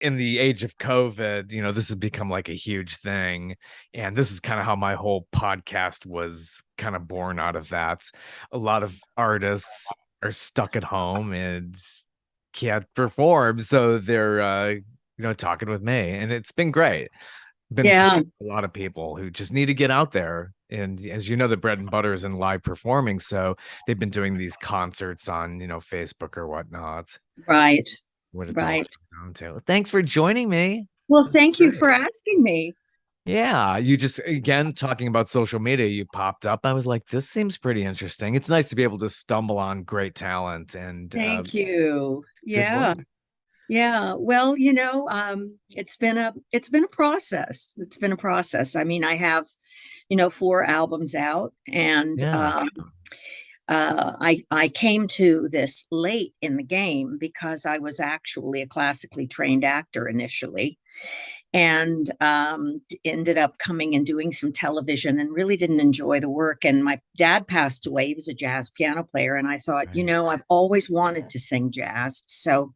in the age of COVID, this has become like a huge thing. And this is kind of how my whole podcast was kind of born out of that. A lot of artists are stuck at home and can't perform. So they're, talking with me. And it's been great. Been Yeah. a lot of people who just need to get out there. And as you know, the bread and butter is in live performing. So they've been doing these concerts on, Facebook or whatnot. Right. What it's all Right. down to. Thanks for joining me. Well, This is thank you for great. asking me. Yeah, you just again talking about social media, you popped up. I was like, this seems pretty interesting. It's nice to be able to stumble on great talent and Thank you. good Yeah. work. Yeah. Well, it's been a process. It's been a process. I mean, I have, 4 albums out, and Yeah. I came to this late in the game because I was actually a classically trained actor initially, and ended up coming and doing some television and really didn't enjoy the work. And my dad passed away. He was a jazz piano player. And I thought, Right. I've always wanted to sing jazz. So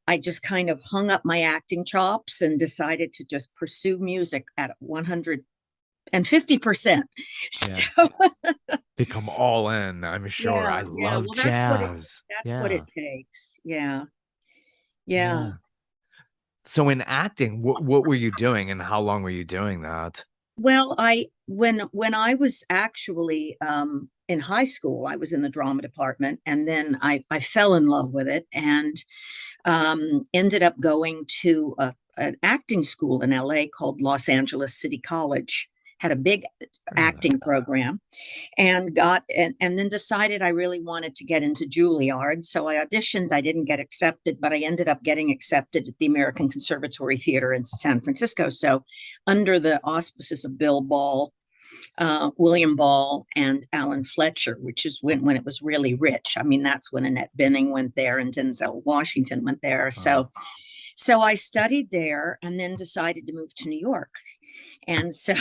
I just kind of hung up my acting chops and decided to just pursue music at 150%. Yeah. So Become all in, I'm sure. yeah, I yeah. love Well, that's what it jazz. that's what Yeah. it takes. Yeah. Yeah. Yeah. So in acting, what were you doing and how long were you doing that? Well, when I was actually in high school, I was in the drama department, and then I fell in love with it, and ended up going to an acting school in LA called Los Angeles City College. Had a big Heard of that. acting program, and then decided I really wanted to get into Juilliard. So I auditioned. I didn't get accepted, but I ended up getting accepted at the American Conservatory Theater in San Francisco. So under the auspices of Bill Ball, William Ball, and Alan Fletcher, which is when it was really rich. I mean, that's when Annette Bening went there and Denzel Washington went there. Uh, So I studied there and then decided to move to New York. And so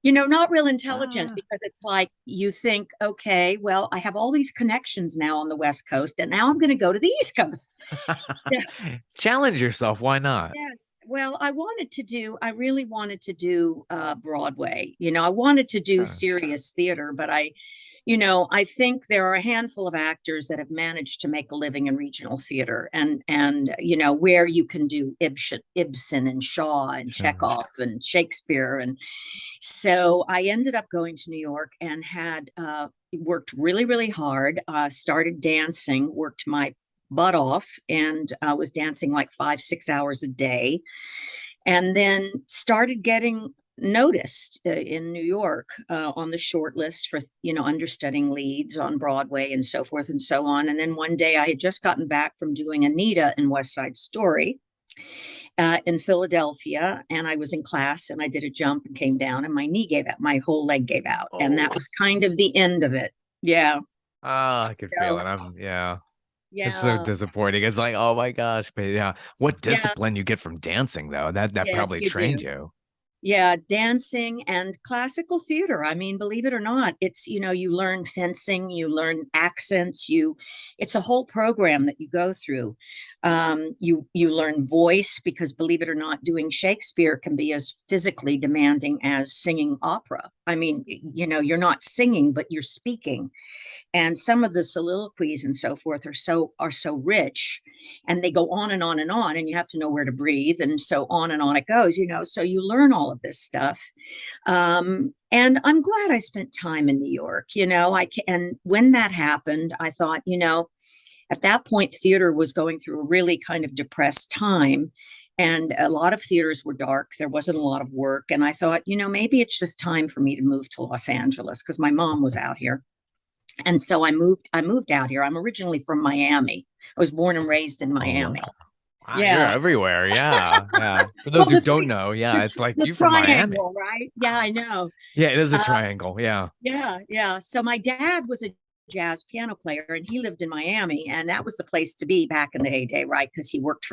not real intelligent, ah. because it's like you think, okay, well, I have all these connections now on the West Coast, and now I'm going to go to the East Coast. Yeah. Challenge yourself. Why not? Yes. Well, I really wanted to do Broadway. I wanted to do Sure. serious theater, but I think there are a handful of actors that have managed to make a living in regional theater, and where you can do Ibsen and Shaw and Sure. Chekhov and Shakespeare. And so I ended up going to New York and had worked really, really hard, started dancing, worked my butt off, and was dancing like 5, 6 hours a day, and then started getting noticed in New York, on the short list for understudying leads on Broadway and so forth and so on. And then one day I had just gotten back from doing Anita in West Side Story in Philadelphia, and I was in class and I did a jump and came down and my knee gave out, my whole leg gave out, and that Oh, was kind of the end of it. Yeah. I could feel So it. Yeah. It's so yeah, disappointing. It's like, oh my gosh. But yeah, what yeah, discipline you get from dancing though. That yes, probably you trained do. you. Yeah, dancing and classical theater. I mean, believe it or not, you learn fencing, you learn accents, it's a whole program that you go through. You learn voice, because believe it or not, doing Shakespeare can be as physically demanding as singing opera. I mean, you're not singing, but you're speaking, and some of the soliloquies and so forth are so rich, and they go on and on and on, and you have to know where to breathe, and so on it goes, so you learn all of this stuff. And I'm glad I spent time in New York. And when that happened, I thought, at that point theater was going through a really kind of depressed time, and a lot of theaters were dark, there wasn't a lot of work, and I thought, maybe it's just time for me to move to Los Angeles, because my mom was out here. And so I moved out here. I'm originally from Miami. I was born and raised in Oh wow. Miami. Wow, you're Yeah. everywhere. Yeah. Yeah. For Well, those who don't know, yeah, it's like the you from Miami. triangle, right? Yeah, I know. Yeah, it is a Uh, triangle. Yeah. yeah, yeah. So my dad was a jazz piano player, and he lived in Miami, and that was the place to be back in the heyday, right? Because he worked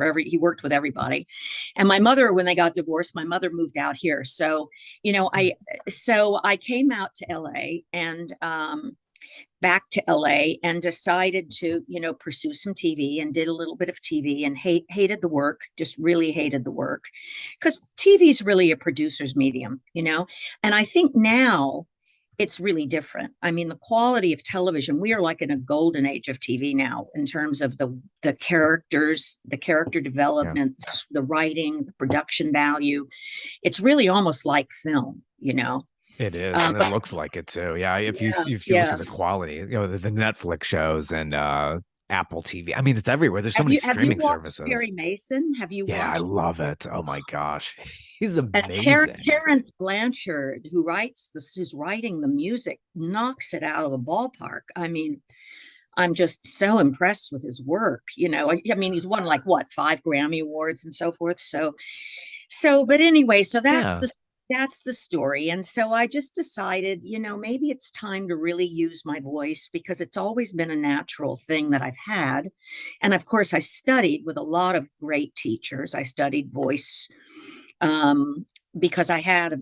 with everybody. And my mother, when they got divorced, my mother moved out here. So, you know, I so I came out to LA, and back to LA and decided to, pursue some TV, and did a little bit of TV, and hated the work, just really hated the work, because TV is really a producer's medium. And I think now it's really different. I mean, the quality of television, we are like in a golden age of TV now in terms of the characters, the character Yeah. development, the writing, the production value. It's really almost like film. It is, and it looks like it too. Yeah, if you look Yeah. at the quality, the Netflix shows and Apple TV. I mean, it's everywhere. There's so many Have you streaming watched services. Perry Mason? Have you Yeah, I watched? love it. Oh my gosh, he's And amazing. Terrence Blanchard, who's writing the music, knocks it out of the ballpark. I mean, I'm just so impressed with his work. I mean, he's won like what, 5 Grammy Awards and so forth. But anyway, so Yeah, that's the story. And so I just decided, maybe it's time to really use my voice, because it's always been a natural thing that I've had. And of course, I studied with a lot of great teachers. I studied voice, because I have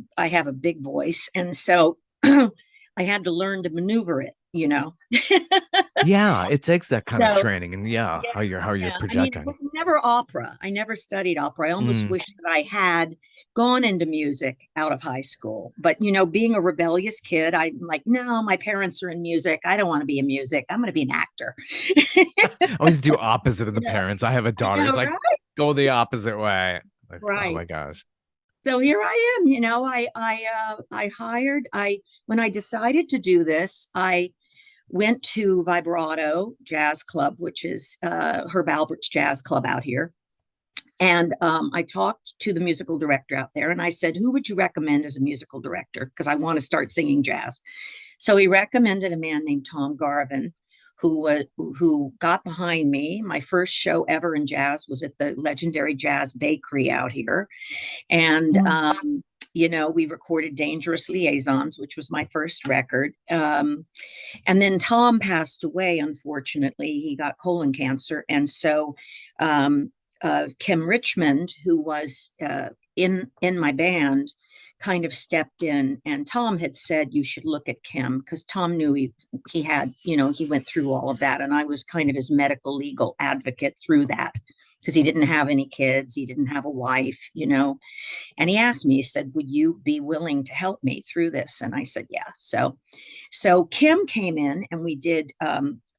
a big voice, and so I had to learn to maneuver it. yeah, it takes that kind of So training, and yeah, yeah, how you're yeah. I mean, it projecting. was never opera. I never studied opera. I almost Mm. wish that I had gone into music out of high school. But, being a rebellious kid, I'm like, no, my parents are in music. I don't want to be in music. I'm going to be an actor. I always do opposite of the Yeah, parents. I have a I daughter. It's know, like right? go the opposite way. Like, oh Right. my gosh. So here I am. I when I decided to do this, I went to Vibrato Jazz Club, which is Herb Albert's jazz club out here. And I talked to the musical director out there, and I said, who would you recommend as a musical director? Because I want to start singing jazz. So he recommended a man named Tom Garvin, who got behind me. My first show ever in jazz was at the legendary Jazz Bakery out here. And we recorded Dangerous Liaisons, which was my first record. And then Tom passed away, unfortunately. He got colon cancer. And so Kim Richmond, who was in my band, kind of stepped in, and Tom had said you should look at Kim, because Tom knew he had, he went through all of that, and I was kind of his medical legal advocate through that, because he didn't have any kids, he didn't have a wife. And he asked me, he said, would you be willing to help me through this? And I said, yeah. So Kim came in, and we did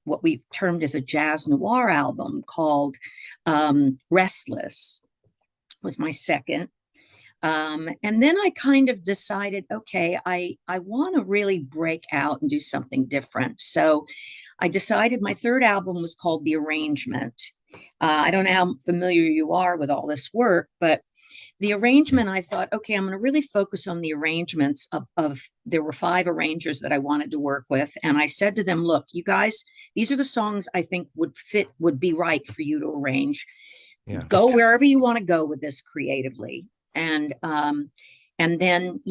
what we've termed as a jazz noir album called Restless, was my second. And then I kind of decided, okay, I want to really break out and do something different. So I decided my third album was called The Arrangement. I don't know how familiar you are with all this work, but the arrangement, I thought, okay, I'm going to really focus on the arrangements of there were 5 arrangers that I wanted to work with. And I said to them, look, you guys, these are the songs I think would be right for you to arrange. Yeah. Go wherever you want to go with this creatively. And then,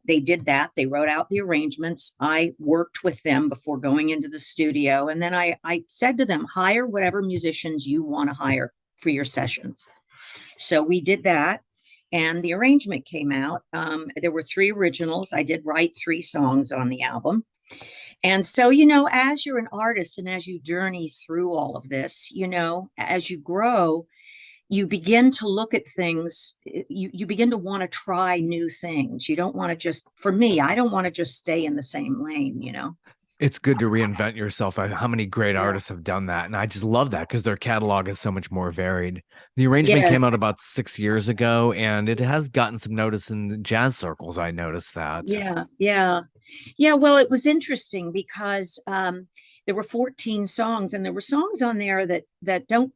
they did that. They wrote out the arrangements. I worked with them before going into the studio. And then I said to them, hire whatever musicians you want to hire for your sessions. So we did that. And the arrangement came out. There were 3 originals. I did write 3 songs on the album. And so, as you're an artist and as you journey through all of this, as you grow, you begin to look at things, you begin to want to try new things. You don't want to just, for me, I don't want to just stay in the same lane. It's good to reinvent yourself. How many great Yeah. artists have done that? And I just love that because their catalog is so much more varied. The arrangement came out Yes. about 6 years ago, and it has gotten some notice in jazz circles. I noticed that. Yeah. Yeah. Yeah. Well, it was interesting because there were 14 songs, and there were songs on there that don't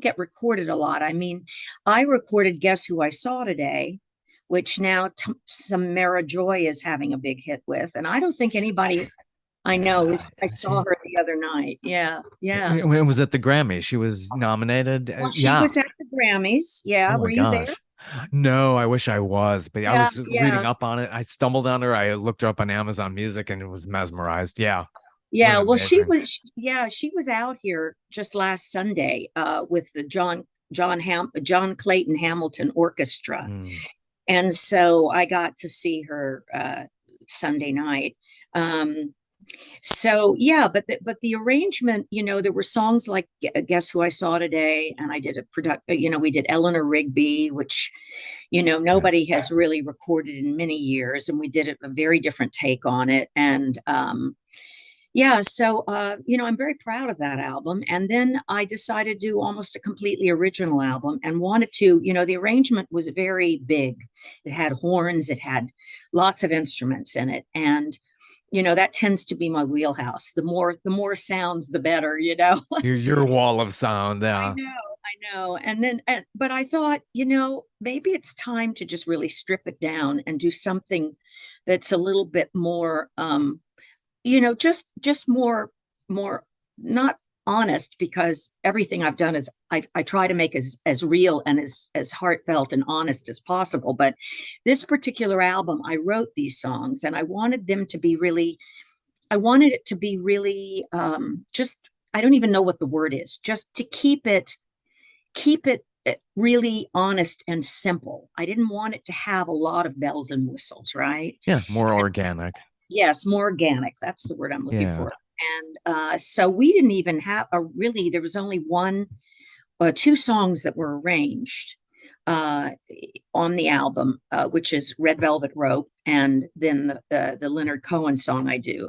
get recorded a lot. I mean, I recorded Guess Who I Saw Today, which now Samara Joy is having a big hit with. And I don't think anybody I know. Yeah. I saw her the other night. Yeah, yeah. When it was at the Grammy, she was nominated. Well, she Yeah. was at the Grammys. Oh Yeah, my were you there? gosh. No, I wish I was, but I Yeah, was reading yeah, up on it. I stumbled on her. I looked her up on Amazon Music and was mesmerized. Yeah. What yeah. an Well, amazing. yeah, she was out here just last Sunday with the John Clayton Hamilton Orchestra, Mm. and so I got to see her Sunday night. So yeah, but the arrangement, there were songs like Guess Who I Saw Today, and I did a product, we did Eleanor Rigby, which Yeah. nobody has really recorded in many years, and we did a very different take on it. And yeah, so I'm very proud of that album. And then I decided to do almost a completely original album and wanted to, the arrangement was very big. It had horns, it had lots of instruments in it. And that tends to be my wheelhouse. The more sounds, the better. Your wall of sound, I yeah. know, I know. But I thought, maybe it's time to just really strip it down and do something that's a little bit more, just more, not honest, because everything I've done is I try to make as real and as heartfelt and honest as possible. But this particular album, I wrote these songs and I wanted it to be really, just, I don't even know what the word is, just to keep it really honest and simple. I didn't want it to have a lot of bells and whistles, right? Yeah, more And organic. yes, more organic. That's the word I'm looking Yeah. for. And so we didn't even have there was only two songs that were arranged uh, on the album, which is Red Velvet Rope, and then the Leonard Cohen song I do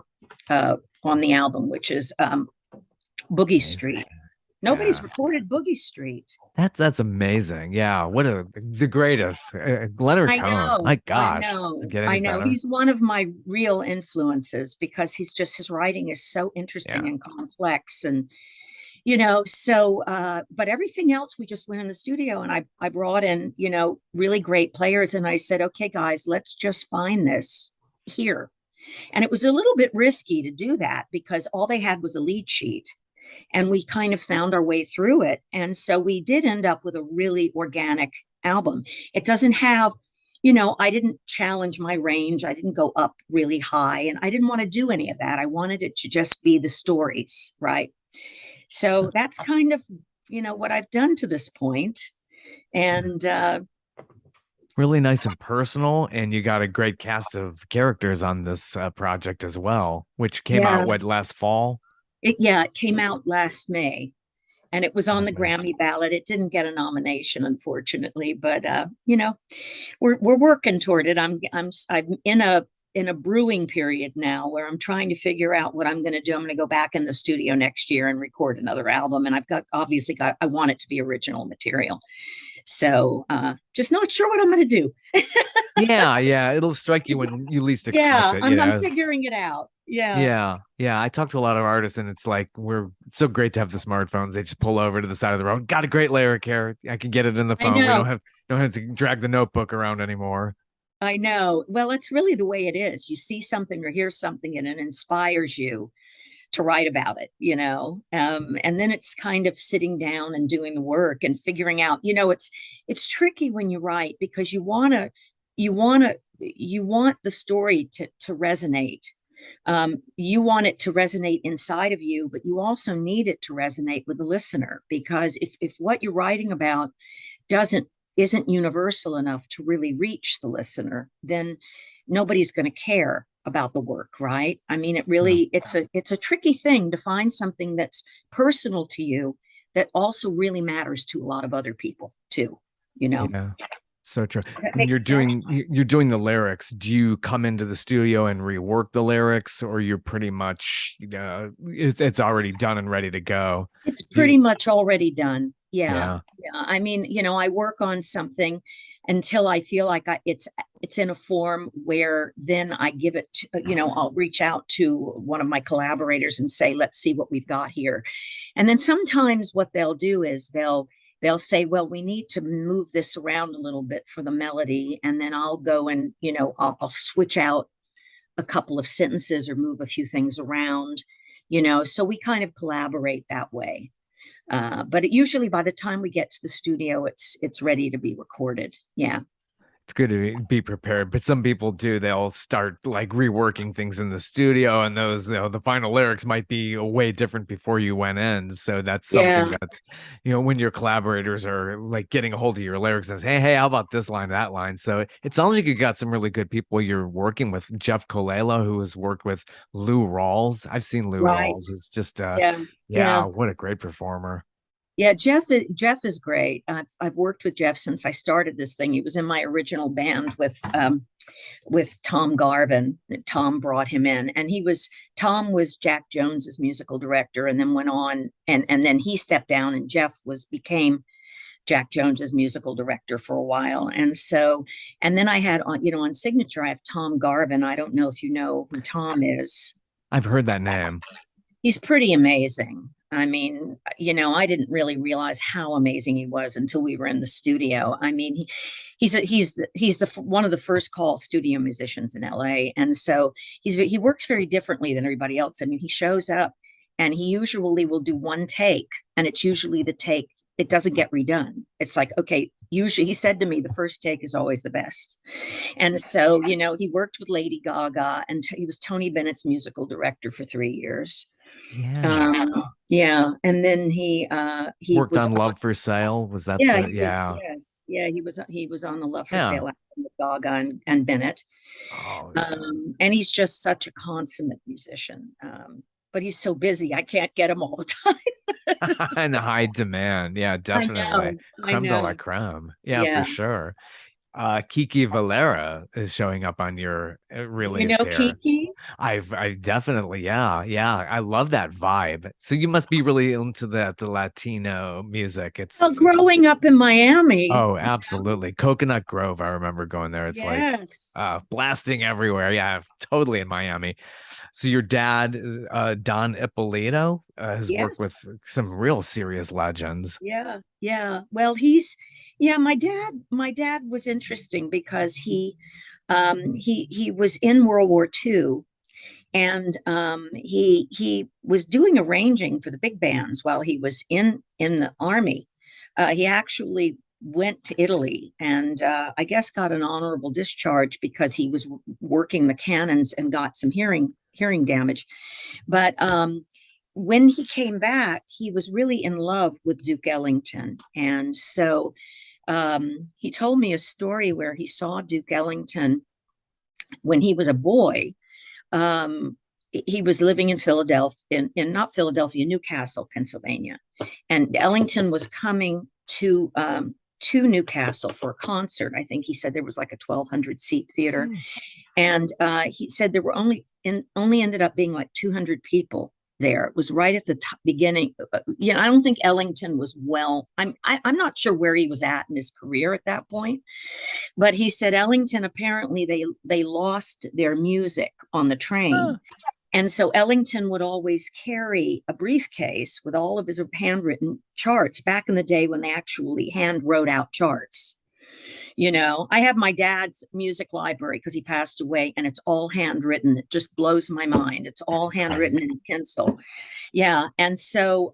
on the album, which is Boogie Amazing. Street. Nobody's Yeah. recorded Boogie Street. That's amazing. Yeah. What the greatest. Leonard Cohen. My I gosh. Does it know, get any I know. better? He's one of my real influences because his writing is so interesting Yeah. and complex. And, but everything else, we just went in the studio and I brought in, really great players. And I said, okay, guys, let's just find this here. And it was a little bit risky to do that because all they had was a lead sheet and we kind of found our way through it. And so we did end up with a really organic album. It doesn't have, I didn't challenge my range. I didn't go up really high and I didn't want to do any of that. I wanted it to just be the stories, right? So that's kind of, what I've done to this point. And Really nice and personal, and you got a great cast of characters on this project as well, which came out yeah, what last fall? it came out last May. And it was on the Last May. Grammy ballot. It didn't get a nomination, unfortunately, but we're working toward it. I'm in a brewing period now where I'm trying to figure out what I'm going to do. I'm going to go back in the studio next year and record another album, and I want it to be original material. So just not sure what I'm going to do. Yeah, yeah, it'll strike you when you least expect Yeah, it. I'm Yeah. figuring it out. Yeah, Yeah, yeah. I talk to a lot of artists, and it's like it's so great to have the smartphones. They just pull over to the side of the road. Got a great lyric here. I can get it in the I phone. We know. don't have to drag the notebook around anymore. I know. Well, it's really the way it is. You see something or hear something and it inspires you to write about it. And then it's kind of sitting down and doing the work and figuring out, it's tricky when you write because you want the story to resonate. You want it to resonate inside of you, but you also need it to resonate with the listener, because if what you're writing about doesn't isn't universal enough to really reach the listener, then nobody's going to care about the work, right? I mean, Yeah, it's a tricky thing to find something that's personal to you that also really matters to a lot of other people too, you know. yeah. So true. That When makes sense. you're doing the lyrics, do you come into the studio and rework the lyrics, or you're pretty much it's already done and ready to go? It's Do you, pretty much already done. Yeah. yeah, Yeah. I mean, I work on something until I feel like it's in a form where then I give it to, I'll reach out to one of my collaborators and say, let's see what we've got here. And then sometimes what they'll do is they'll say, well, we need to move this around a little bit for the melody. And then I'll go and, I'll switch out a couple of sentences or move a few things around, so we kind of collaborate that way. But usually by the time we get to the studio, it's ready to be recorded. Yeah. it's good to be prepared, but some people do. They'll start like reworking things in the studio, and those, the final lyrics might be way different before you went in. So that's something Yeah, that, when your collaborators are like getting a hold of your lyrics and say, hey, how about this line, that line? So it sounds like you got some really good people you're working with. Jeff Colella, who has worked with Lou Rawls. I've seen Lou right. Rawls. It's just, Yeah, yeah, yeah. what a great performer. Yeah, Jeff is great. I've worked with Jeff since I started this thing. He was in my original band with Tom Garvin. Tom brought him in, and Tom was Jack Jones's musical director, and then went on, and then he stepped down, and Jeff was became Jack Jones's musical director for a while. And then I had on Signature, I have Tom Garvin. I don't know if you know who Tom is. I've heard that name. He's pretty amazing. I mean, I didn't really realize how amazing he was until we were in the studio. I mean, he's one of the first call studio musicians in LA, and so he works very differently than everybody else. I mean, he shows up, and he usually will do one take, and it's usually the take. It doesn't get redone. It's like, okay, usually he said to me, the first take is always the best. And so, he worked with Lady Gaga, and he was Tony Bennett's musical director for 3 years. Yeah. Yeah, and then he Worked was on Love for Sale. Was that yeah, the, yeah. yeah, he was on the Love for Yeah. Sale album with Gaga and Bennett. Oh yeah. And he's just such a consummate musician. But he's so busy, I can't get him all the time. And high demand. Yeah, I definitely. know, I Creme de la know. creme. Yeah, for Yeah. sure. Kiki Valera is showing up on your You release know here. Kiki? I definitely, yeah, yeah. I love that vibe. So you must be really into the Latino music. It's Well, growing up in Miami. Oh, absolutely. Coconut Grove. I remember going there. It's like Yes. blasting everywhere. Yeah, totally in Miami. So your dad, Don Ippolito, has worked with Yes. some real serious legends. Yeah, yeah. Well, yeah, my dad was interesting because he was in World War II, and he was doing arranging for the big bands while he was in the army. He actually went to Italy, and I guess got an honorable discharge because he was working the cannons and got some hearing damage. But when he came back, he was really in love with Duke Ellington. And so he told me a story where he saw Duke Ellington when he was a boy. He was living in Philadelphia, in not Philadelphia, Newcastle, Pennsylvania. And Ellington was coming to Newcastle for a concert. I think he said there was like a 1,200 seat theater. Mm. And he said there were only ended up being like 200 people there. It was right at the beginning. I don't think Ellington was I'm not sure where he was at in his career at that point, but he said Ellington, apparently they lost their music on the Huh. train. And so Ellington would always carry a briefcase with all of his handwritten charts back in the day when they actually hand wrote out charts. I have my dad's music library because he passed away, and it's all handwritten. It just blows my mind. It's all handwritten in pencil. Yeah. And so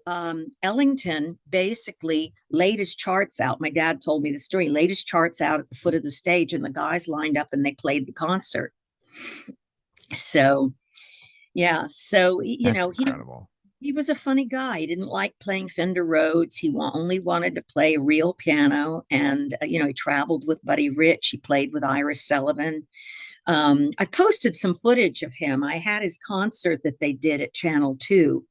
Ellington basically laid his charts out. My dad told me the story, laid his charts out at the foot of the stage, and the guys lined up and they played the concert. So, yeah. So, That's he incredible. he was a funny guy. He didn't like playing Fender Rhodes. He only wanted to play real piano. And, he traveled with Buddy Rich. He played with Iris Sullivan. I've posted some footage of him. I had his concert that they did at Channel 2,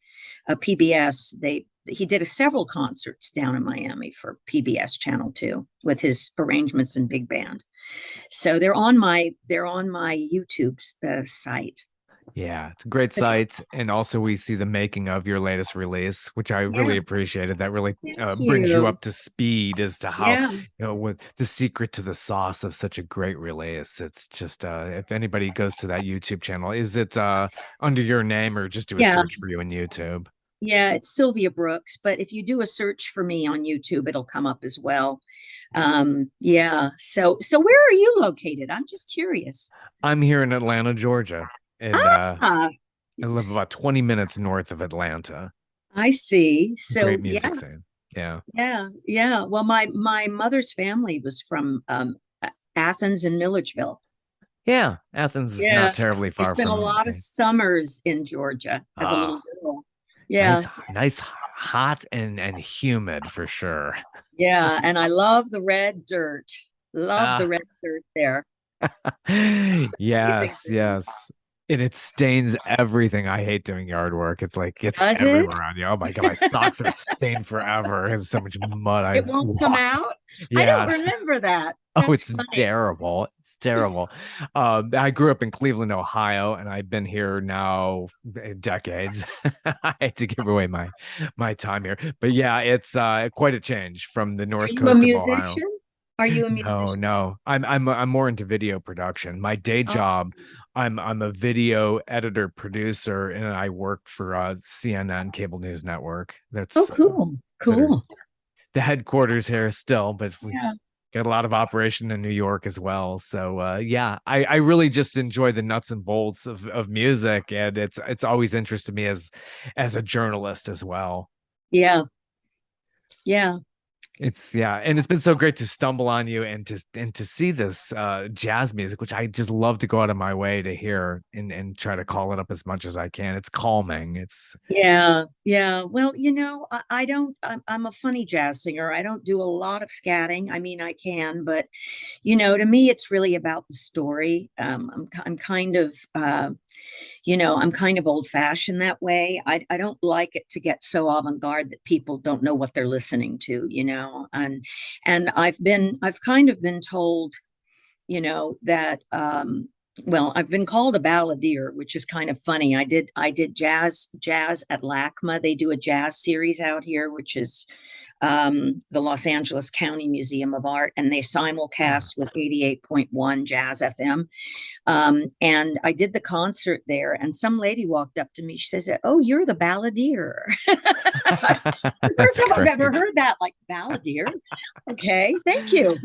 PBS. He did several concerts down in Miami for PBS Channel 2 with his arrangements and big band. So they're on my YouTube site. Yeah, it's a great site. And also we see the making of your latest release, which I Yeah, really appreciated. That really thank brings you you. up to speed as to how, Yeah, what the secret to the sauce of such a great release. It's just, if anybody goes to that YouTube channel, is it under your name, or just do a yeah, search for you in YouTube? yeah. It's Sylvia Brooks, but if you do a search for me on YouTube, it'll come up as well. Yeah. So where are you located? I'm just curious. I'm here in Atlanta, Georgia, and Ah, I live about 20 minutes north of Atlanta. I see. Great So yeah, music scene. Yeah. yeah, yeah. Well, my mother's family was from Athens and Milledgeville. Yeah, Athens is not Yeah. terribly I far spent a from lot of me. summers in Georgia as a little Ah, girl. Yeah. nice, hot and humid for sure. Yeah. And I love the red dirt. Love the Ah, red dirt there. Amazing. yes, yes. And it stains everything. I hate doing yard work. It's like it's Does it? everywhere on you. Oh my God, my socks are stained forever. There's so much mud It I've won't come walked. out. I don't Yeah. remember that. Oh, That's it's funny. terrible. It's terrible. I grew up in Cleveland, Ohio, and I've been here now decades. I hate to give away my time here, but yeah, it's quite a change from the Are north you a coast of Ohio. musician? Are you a No, musician? no. I'm more into video production. My day Oh, job, I'm a video editor producer, and I work for CNN cable news network. oh, That's cool. that are Cool. the headquarters here still, but we Yeah. got a lot of operation in New York as well. So yeah, I really just enjoy the nuts and bolts of music, and it's always interested me as a journalist as well. Yeah. Yeah. It's yeah, and it's been so great to stumble on you and to see this jazz music, which I just love to go out of my way to hear and try to call it up as much as I can. It's calming. It's Yeah, yeah. Well, I don't, I'm a funny jazz singer. I don't do a lot of scatting. I mean, I can, but, to me, it's really about the story. I'm kind of, I'm kind of old fashioned that way. I don't like it to get so avant-garde that people don't know what they're listening to, and I've kind of been told, that well, I've been called a balladeer, which is kind of funny. I did jazz at LACMA. They do a jazz series out here, which is the Los Angeles County Museum of Art, and they oh, simulcast with 88.1 Jazz FM. And I did the concert there, and some lady walked up to me. She says, "Oh, you're the balladeer." The first that's time I've ever great. heard that, like balladeer. Okay, thank you.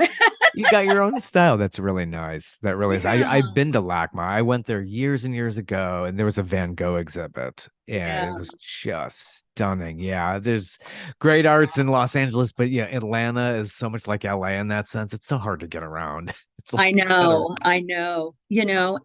You got your own style. That's really nice. That really is. I've Yeah, been to LACMA. I went there years and years ago, and there was a Van Gogh exhibit, and yeah. it was just stunning. Yeah, there's great arts in Los Angeles, but yeah, Atlanta is so much like LA in that sense. It's so hard to get around. It's I like better. know, I know,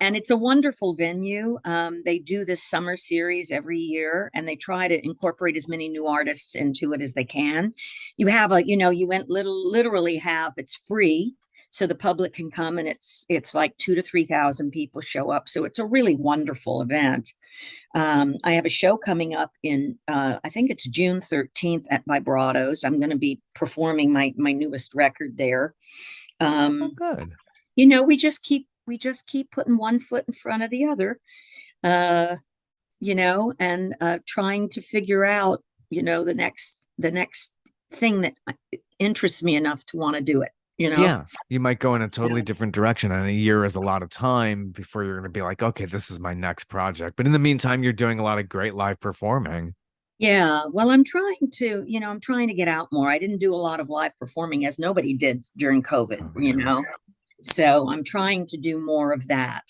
and it's a wonderful venue. They do this summer series every year, and they try to incorporate as many new artists into it as they can. You have you went literally have it's free, so the public can come, and it's like 2 to 3 thousand people show up. So it's a really wonderful event. I have a show coming up in I think it's June 13th at Vibratos. I'm going to be performing my newest record there. Oh, Um, good. we just keep putting one foot in front of the other, uh and trying to figure out the next thing that interests me enough to want to do it. Yeah, you might go in a totally So, different direction, and a year is a lot of time before you're going to be like, okay, this is my next project. But in the meantime, you're doing a lot of great live performing. yeah, well, I'm trying to get out more. I didn't do a lot of live performing, as nobody did during COVID, Oh, yeah. so I'm trying to do more of that.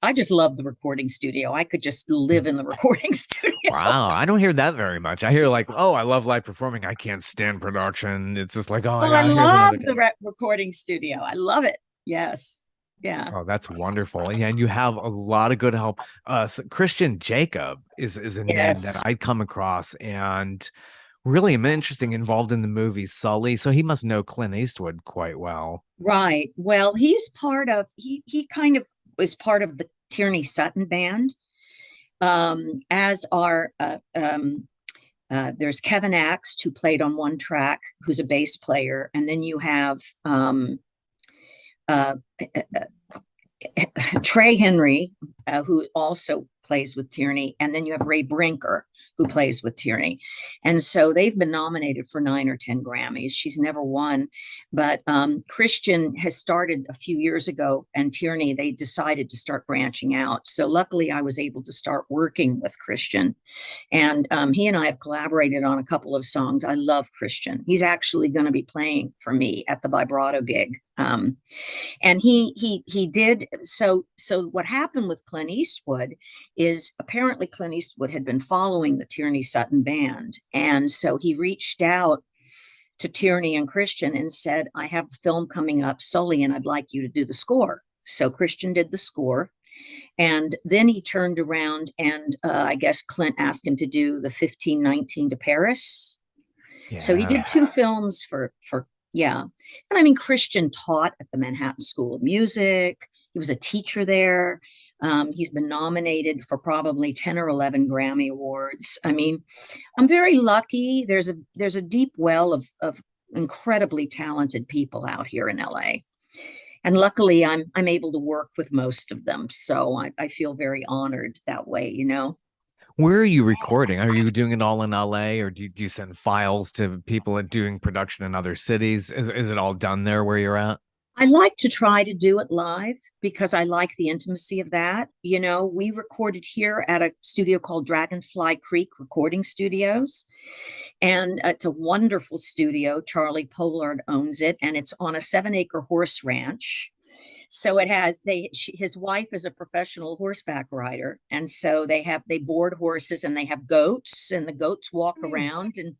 I just love the recording studio. I could just live in the recording studio. Wow, I don't hear that very much. I hear like, oh, I love live performing. I can't stand production. It's just like, oh my Oh, I God, here's love another. the recording studio. I love it. Yes. Yeah. Oh, that's wonderful. Yeah, and you have a lot of good help. Christian Jacob is a name that Yes. I'd come across and really am interesting involved in the movie Sully. So he must know Clint Eastwood quite well. Right. Well, he kind of is part of the Tierney Sutton band. As are there's Kevin Axt, who played on one track, who's a bass player, and then you have uh, Trey Henry, who also plays with Tierney, and then you have Ray Brinker, who plays with Tierney. And so they've been nominated for 9 or 10 Grammys. She's never won, but Christian has started a few years ago, and Tierney, they decided to start branching out. So luckily, I was able to start working with Christian, and he and I have collaborated on a couple of songs. I love Christian. He's actually going to be playing for me at the vibrato gig. And he did so what happened with Clint Eastwood is apparently Clint Eastwood had been following the Tierney Sutton band, and so he reached out to Tierney and Christian and said, I have a film coming up, Sully, and I'd like you to do the score. So Christian did the score. And then he turned around and I guess Clint asked him to do the 1519 to Paris. So he Yeah. did two films yeah. And I mean, Christian taught at the Manhattan School of Music. He was a teacher there. He's been nominated for probably 10 or 11 Grammy Awards. I mean, I'm very lucky. There's a deep well of incredibly talented people out here in LA. And luckily I'm able to work with most of them. So I feel very honored that way, you know. Where are you recording? Are you doing it all in LA, or do you send files to people and doing production in other cities? Is it all done there where you're at? I like to try to do it live because I like the intimacy of that. You know, we recorded here at a studio called Dragonfly Creek Recording Studios, and it's a wonderful studio. Charlie Pollard owns it, and it's on a 7-acre horse ranch. So it has his wife is a professional horseback rider, and so they board horses and they have goats, and the goats walk around, and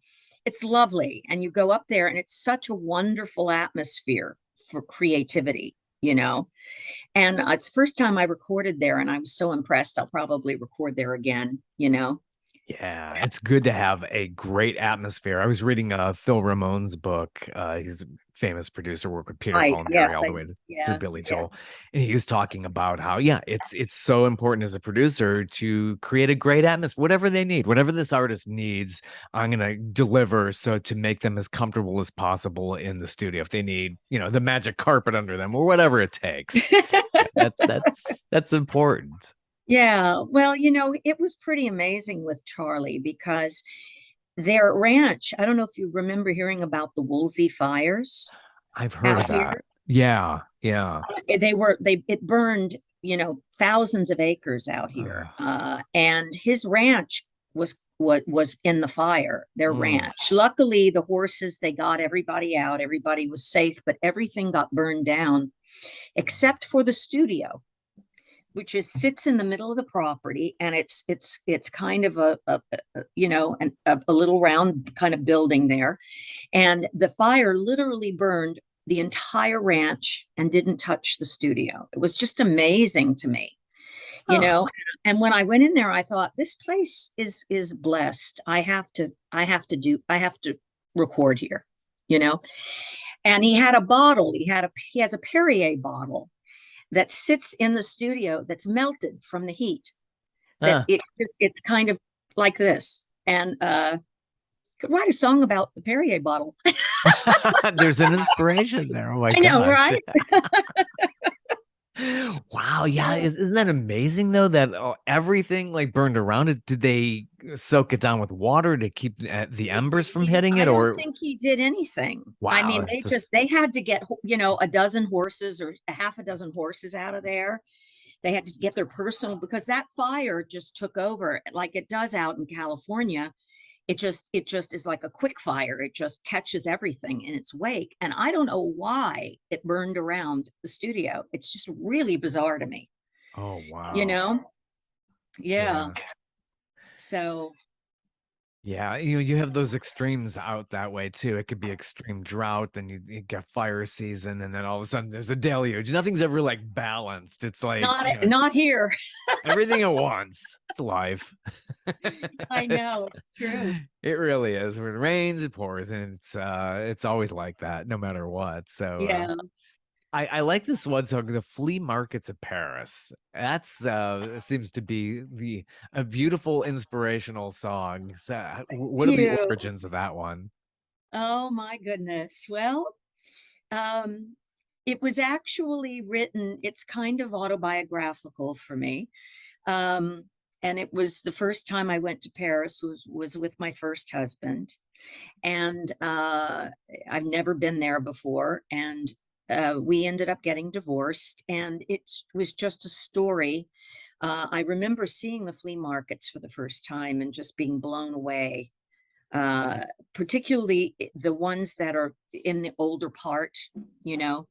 it's lovely. And you go up there, and it's such a wonderful atmosphere for creativity, you know. And it's the first time I recorded there, and I was so impressed. I'll probably record there again, you know. Yeah, it's good to have a great atmosphere. I was reading Phil Ramone's book. He's a famous producer, worked with Peter, Right. Paul, and Mary Yes. all the way to Yeah. Billy Yeah. Joel. And he was talking about how, yeah, it's so important as a producer to create a great atmosphere, whatever they need, whatever this artist needs, I'm gonna deliver so to make them as comfortable as possible in the studio. If they need, the magic carpet under them or whatever it takes. That's important. Yeah. Well, you know, it was pretty amazing with Charlie because their ranch, I don't know if you remember hearing about the Woolsey fires I've heard of out that. here. Yeah, yeah. It burned, you know, thousands of acres out here. And his ranch was what was in the fire, their Mm. ranch. Luckily, the horses, they got everybody out, everybody was safe, but everything got burned down except for the studio, which sits in the middle of the property, and it's kind of a little round kind of building there, and the fire literally burned the entire ranch and didn't touch the studio. It was just amazing to me, you Huh. know. And when I went in there, I thought this place is blessed. I have to record here, you know. And he had a bottle. He has a Perrier bottle that sits in the studio that's melted from the heat, that Huh. it's kind of like this, and could write a song about the Perrier bottle. There's an inspiration there. Oh my I know, gosh. right? Wow. Yeah. Isn't that amazing though that everything like burned around it? Did they soak it down with water to keep the embers from hitting I it? don't Or think he did anything. I wow, mean, it's just they had to get, you know, a dozen horses or a half a dozen horses out of there. They had to get their personal, because that fire just took over like it does out in California. It just is like a quick fire. It just catches everything in its wake. And I don't know why it burned around the studio. It's just really bizarre to me, oh you wow. know? Yeah. Yeah. So Yeah, you have those extremes out that way too. It could be extreme drought, then you get fire season, and then all of a sudden there's a deluge. Nothing's ever like balanced. It's like, not here. everything at once. It's life. I know, it's true. It really is. When it rains, it pours, and it's always like that, no matter what. So Yeah. I like this one song, "The Flea Markets of Paris." That's seems to be a beautiful inspirational song. So, what are the Cute. origins of that one? Oh my goodness. Well, um, it was actually written, it's kind of autobiographical for me. Um, and it was the first time I went to Paris was with my first husband. And I've never been there before. And we ended up getting divorced, and it was just a story. I remember seeing the flea markets for the first time and just being blown away, uh, particularly the ones that are in the older part, you know.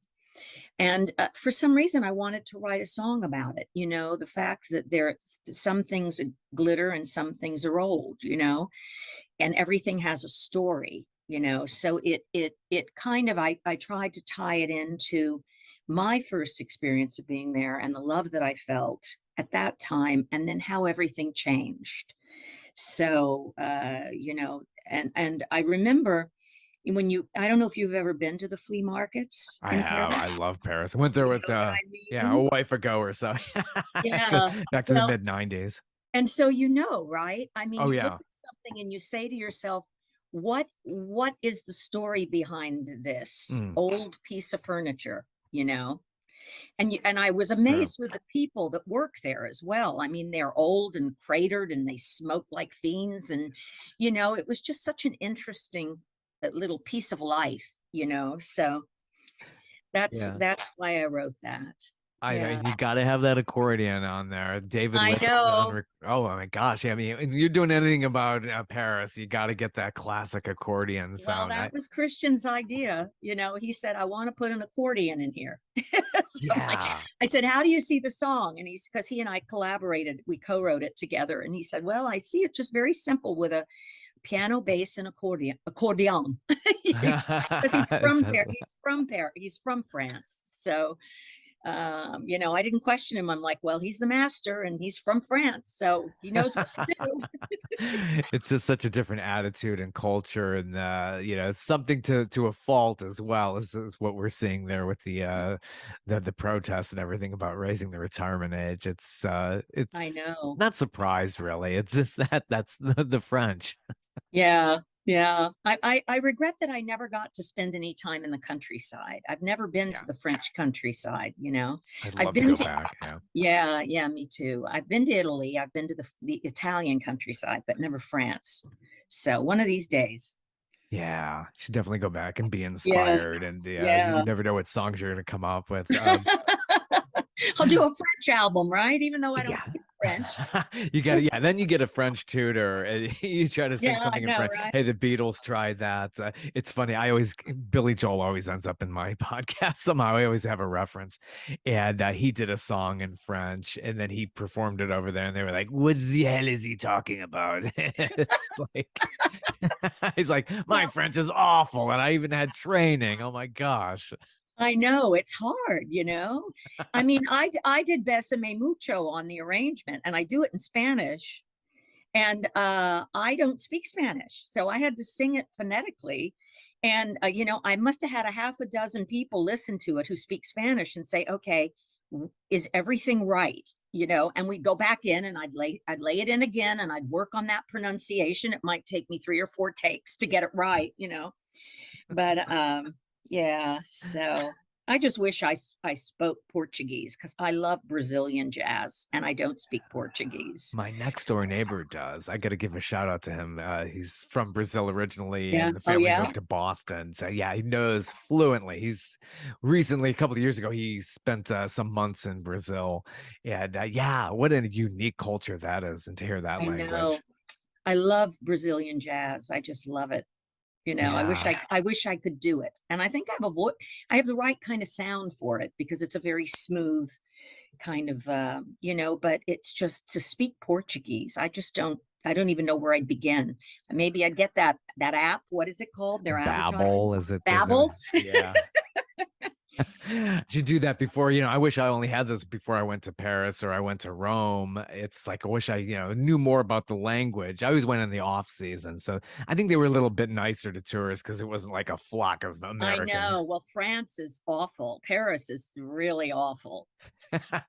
And for some reason, I wanted to write a song about it. You know, the fact that some things glitter and some things are old, you know, and everything has a story. So it kind of, I tried to tie it into my first experience of being there and the love that I felt at that time, and then how everything changed. So, and I remember when I don't know if you've ever been to the flea markets I in have. I Paris. love Paris. I went there You with know what I yeah, a mean? wife ago or so. Yeah. Back to the Well, mid 90s. and so, right? I mean, Oh you look yeah. at something and you say to yourself, what is the story behind this Mm, old piece of furniture, you know? And I was true. amazed with the people that work there as well. I mean, they're old and cratered and they smoke like fiends, and it was just such an interesting little piece of life. So that's Yeah. that's why I wrote that. I know Yeah, you got to have that accordion on there. David I Lynch. know. Oh my gosh! I mean, if you're doing anything about Paris, you got to get that classic accordion Well, sound. that was Christian's idea. He said, I want to put an accordion in here. So Yeah. I said, how do you see the song? And because he and I collaborated, we co-wrote it together. And he said, well, I see it just very simple with a piano, bass, and accordion. Because he's from Sounds- there. He's from Paris. He's from France. So, I didn't question him. I'm like, well, he's the master and he's from France. So he knows what to do. it's just such a different attitude and culture, and it's something to a fault as well as what we're seeing there with the protests and everything about raising the retirement age. I It's know. not surprised really. It's just that's the French. Yeah, yeah. I regret that I never got to spend any time in the countryside. I've never been Yeah, to the French countryside. I'd I've love to been go to, back. Yeah. yeah, yeah, me too. I've been to Italy. I've been to the Italian countryside, but never France. So one of these days. Yeah, should definitely go back and be Yeah, inspired. And yeah, you yeah. never know what songs you're going to come up with. I'll do a French album, right? Even though I don't Yeah. speak French. You got yeah, then you get a French tutor and you try to sing Yeah, I something in know, French. right? Hey, the Beatles tried that. It's funny. Billy Joel always ends up in my podcast somehow. I always have a reference. And he did a song in French and then he performed it over there and they were like, what the hell is he talking about? It's like he's like, my Well, French is awful and I even had training. Oh my gosh. I know it's hard. I mean, I did Besame Mucho on the arrangement, and I do it in Spanish, and I don't speak Spanish, so I had to sing it phonetically. And I must have had a half a dozen people listen to it who speak Spanish and say, "Okay, is everything right?" And we'd go back in, and I'd lay it in again, and I'd work on that pronunciation. It might take me 3 or 4 takes to get it right. But yeah, so I just wish I spoke Portuguese because I love Brazilian jazz and I don't speak Portuguese. My next door neighbor does. I got to give a shout out to him. He's from Brazil originally, Yeah. and the Oh, family yeah. moved to Boston. So yeah, he knows fluently. He's recently, a couple of years ago, he spent some months in Brazil, and yeah, what a unique culture that is, and to hear that I know. language. I love Brazilian jazz. I just love it. I wish Yeah, I wish I could do it. And I think I have the right kind of sound for it because it's a very smooth kind of but it's just to speak Portuguese. I don't even know where I'd begin. Maybe I'd get that app. What is it called? They're advertising. Babel is it? Babbel. Yeah. Should do that before, I wish I only had this before I went to Paris or I went to Rome. It's like I wish I, knew more about the language. I always went in the off season. So I think they were a little bit nicer to tourists because it wasn't like a flock of I know. Americans. Well, France is awful. Paris is really awful,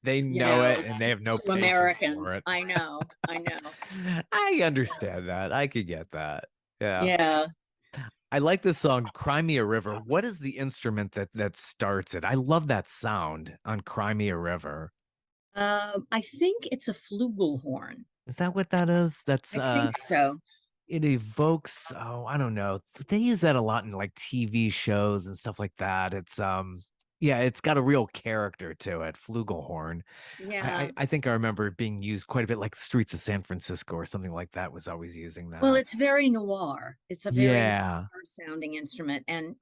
They you know know, it and they have no to patience for Americans. it. I know. I know. I understand that. I could get that. Yeah. Yeah. I like this song, Cry Me a River. What is the instrument that starts it? I love that sound on Cry Me a River. I think it's a flugelhorn. Is that what that is? That's I think so. it evokes, oh, I don't know. They use that a lot in like TV shows and stuff like that. It's yeah, it's got a real character to it. Flugelhorn. Yeah. I think I remember it being used quite a bit, like the streets of San Francisco or something like that was always using Well, that. it's very noir. It's a very Yeah. noir sounding instrument. And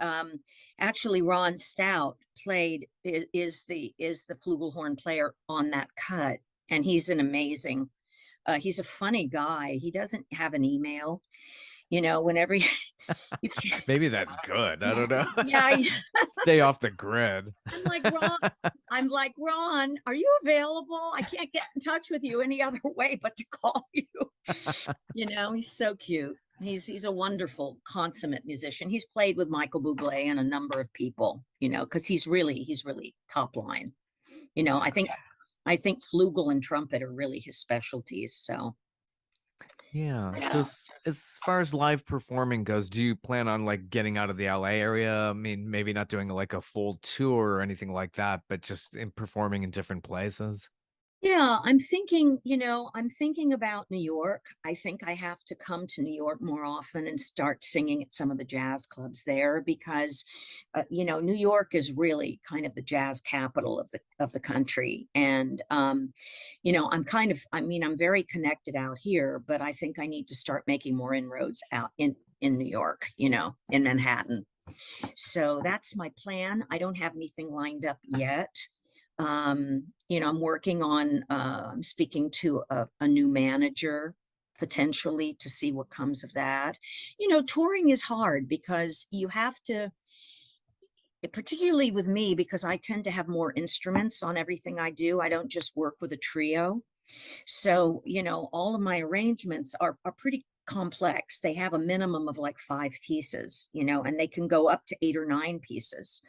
actually Ron Stout is the flugelhorn player on that cut. And he's an amazing, he's a funny guy. He doesn't have an email. whenever you can't, Maybe that's good. I don't know. yeah, Stay off the grid. I'm like, Ron, are you available? I can't get in touch with you any other way but to call you. He's so cute. He's a wonderful consummate musician. He's played with Michael Bublé and a number of people, because he's really top line. I think flugel and trumpet are really his specialties. So Yeah. So yeah. as far as live performing goes, do you plan on like getting out of the LA area? I mean, maybe not doing like a full tour or anything like that, but just in performing in different places. Yeah, I'm thinking about New York. I think I have to come to New York more often and start singing at some of the jazz clubs there because, New York is really kind of the jazz capital of the country. And, I'm very connected out here, but I think I need to start making more inroads out in New York, in Manhattan. So that's my plan. I don't have anything lined up yet. I'm working on I'm speaking to a new manager potentially to see what comes of that. Touring is hard because you have to, particularly with me, because I tend to have more instruments on everything I do. I don't just work with a trio. So, all of my arrangements are pretty complex. They have a minimum of like 5 pieces, and they can go up to 8 or 9 pieces.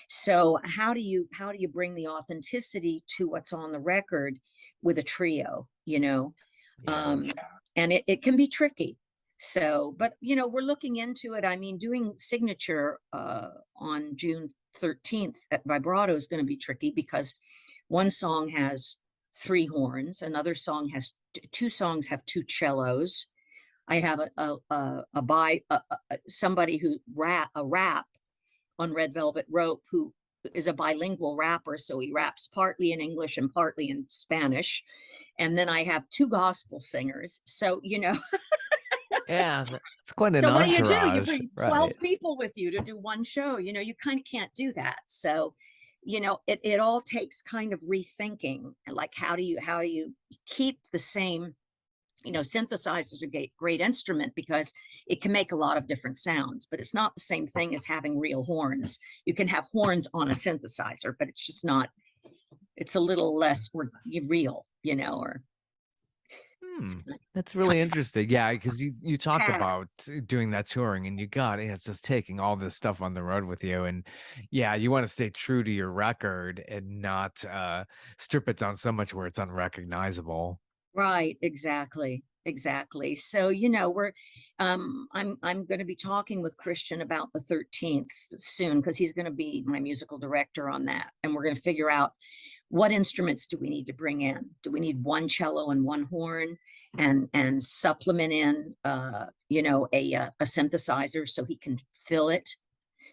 So how do you bring the authenticity to what's on the record with a trio, Yeah. um, and it can be tricky. So, but we're looking into it. I mean, doing signature on June 13th at Vibrato is going to be tricky because one song has 3 horns, another song has 2 songs have 2 cellos. I have somebody who rap on Red Velvet Rope who is a bilingual rapper, so he raps partly in English and partly in Spanish. And then I have 2 gospel singers. So, Yeah, it's quite an so what do? You entourage, bring 12 right? people with you to do one show. You kind of can't do that. So, it all takes kind of rethinking, like how do you keep the same, synthesizers are a great instrument because it can make a lot of different sounds, but it's not the same thing as having real horns. You can have horns on a synthesizer, but it's just not, it's a little less real, or Hmm. That's really interesting. Yeah, because you talked about paths. doing that touring and it's just taking all this stuff on the road with you. And yeah, you want to stay true to your record and not strip it down so much where it's unrecognizable. Right, exactly. So, we're I'm going to be talking with Christian about the 13th soon because he's going to be my musical director on that. And we're going to figure out what instruments do we need to bring in? Do we need 1 cello and 1 horn and supplement in a synthesizer so he can fill it?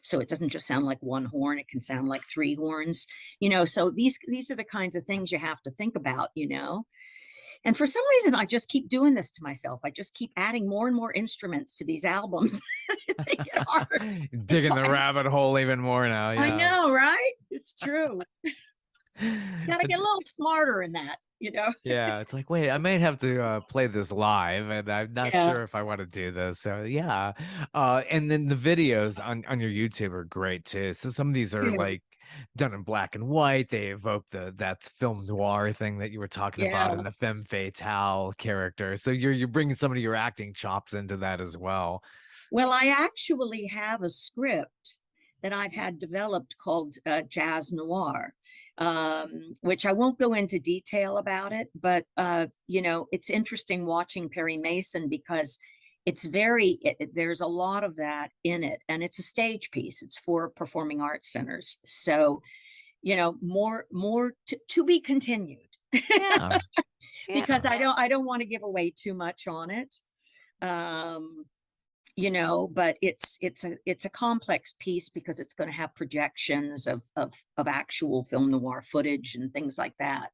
So it doesn't just sound like 1 horn, it can sound like 3 horns, so these are the kinds of things you have to think about, and for some reason, I just keep doing this to myself. I just keep adding more and more instruments to these albums. They get hard. It's Digging the like, rabbit hole even more now. I Yeah. know, right? It's true. Got to get a little smarter in that. Yeah, it's like, wait, I might have to play this live, and I'm not Yeah. sure if I want to do this. So yeah, and then the videos on your YouTube are great too. So some of these are Yeah. like done in black and white. They evoke that film noir thing that you were talking about, Yeah. and the femme fatale character. So you're bringing some of your acting chops into that as well. Well, I actually have a script that I've had developed called Jazz Noir, which I won't go into detail about it, but it's interesting watching Perry Mason because there's a lot of that in it, and it's a stage piece. It's for performing arts centers, so more to be continued. Yeah, Because yeah. I don't want to give away too much on it. Um, but it's a complex piece because it's going to have projections of actual film noir footage and things like that,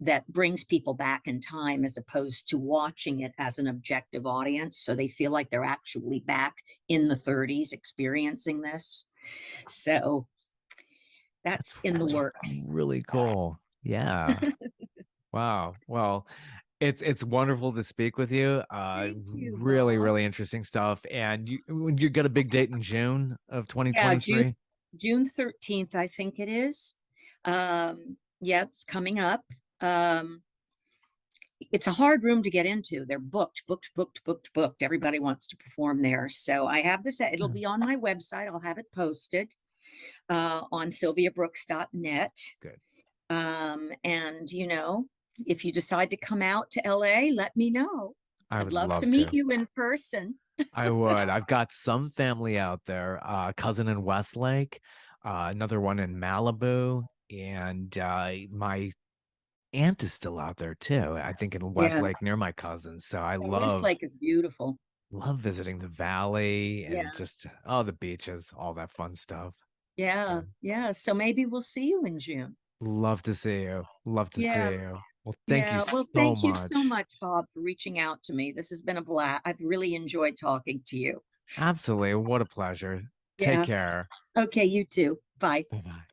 that brings people back in time as opposed to watching it as an objective audience, so they feel like they're actually back in the 30s experiencing this. So that's in the That's works. really cool. Yeah. Wow. Well, It's wonderful to speak with you. Thank you, Really, Bob. really interesting stuff. And you got a big date in June of Yeah, June 2023. June 13th, I think it is. Yeah, it's coming up. Um, it's a hard room to get into. They're booked, booked, booked, booked, booked. Everybody wants to perform there. So I have this, it'll Oh, be on my website. I'll have it posted on sylviabrooks.net. good. And, if you decide to come out to LA, let me know. I I'd would love to love meet to. you in person. I would. I've got some family out there, cousin in Westlake, another one in Malibu, and my aunt is still out there too. I think in Yeah, Westlake near my cousin. So I Westlake is beautiful. love visiting the valley and Yeah, just oh the beaches, all that fun stuff. yeah, Yeah. yeah. So maybe we'll see you in June. Love to see you. Love to see Yeah, you. Well, thank you yeah. Well, so thank you so much. much, Bob, for reaching out to me. This has been a blast. I've really enjoyed talking to you. Absolutely. What a pleasure. Take Yeah. care. Okay, you too. Bye. Bye bye.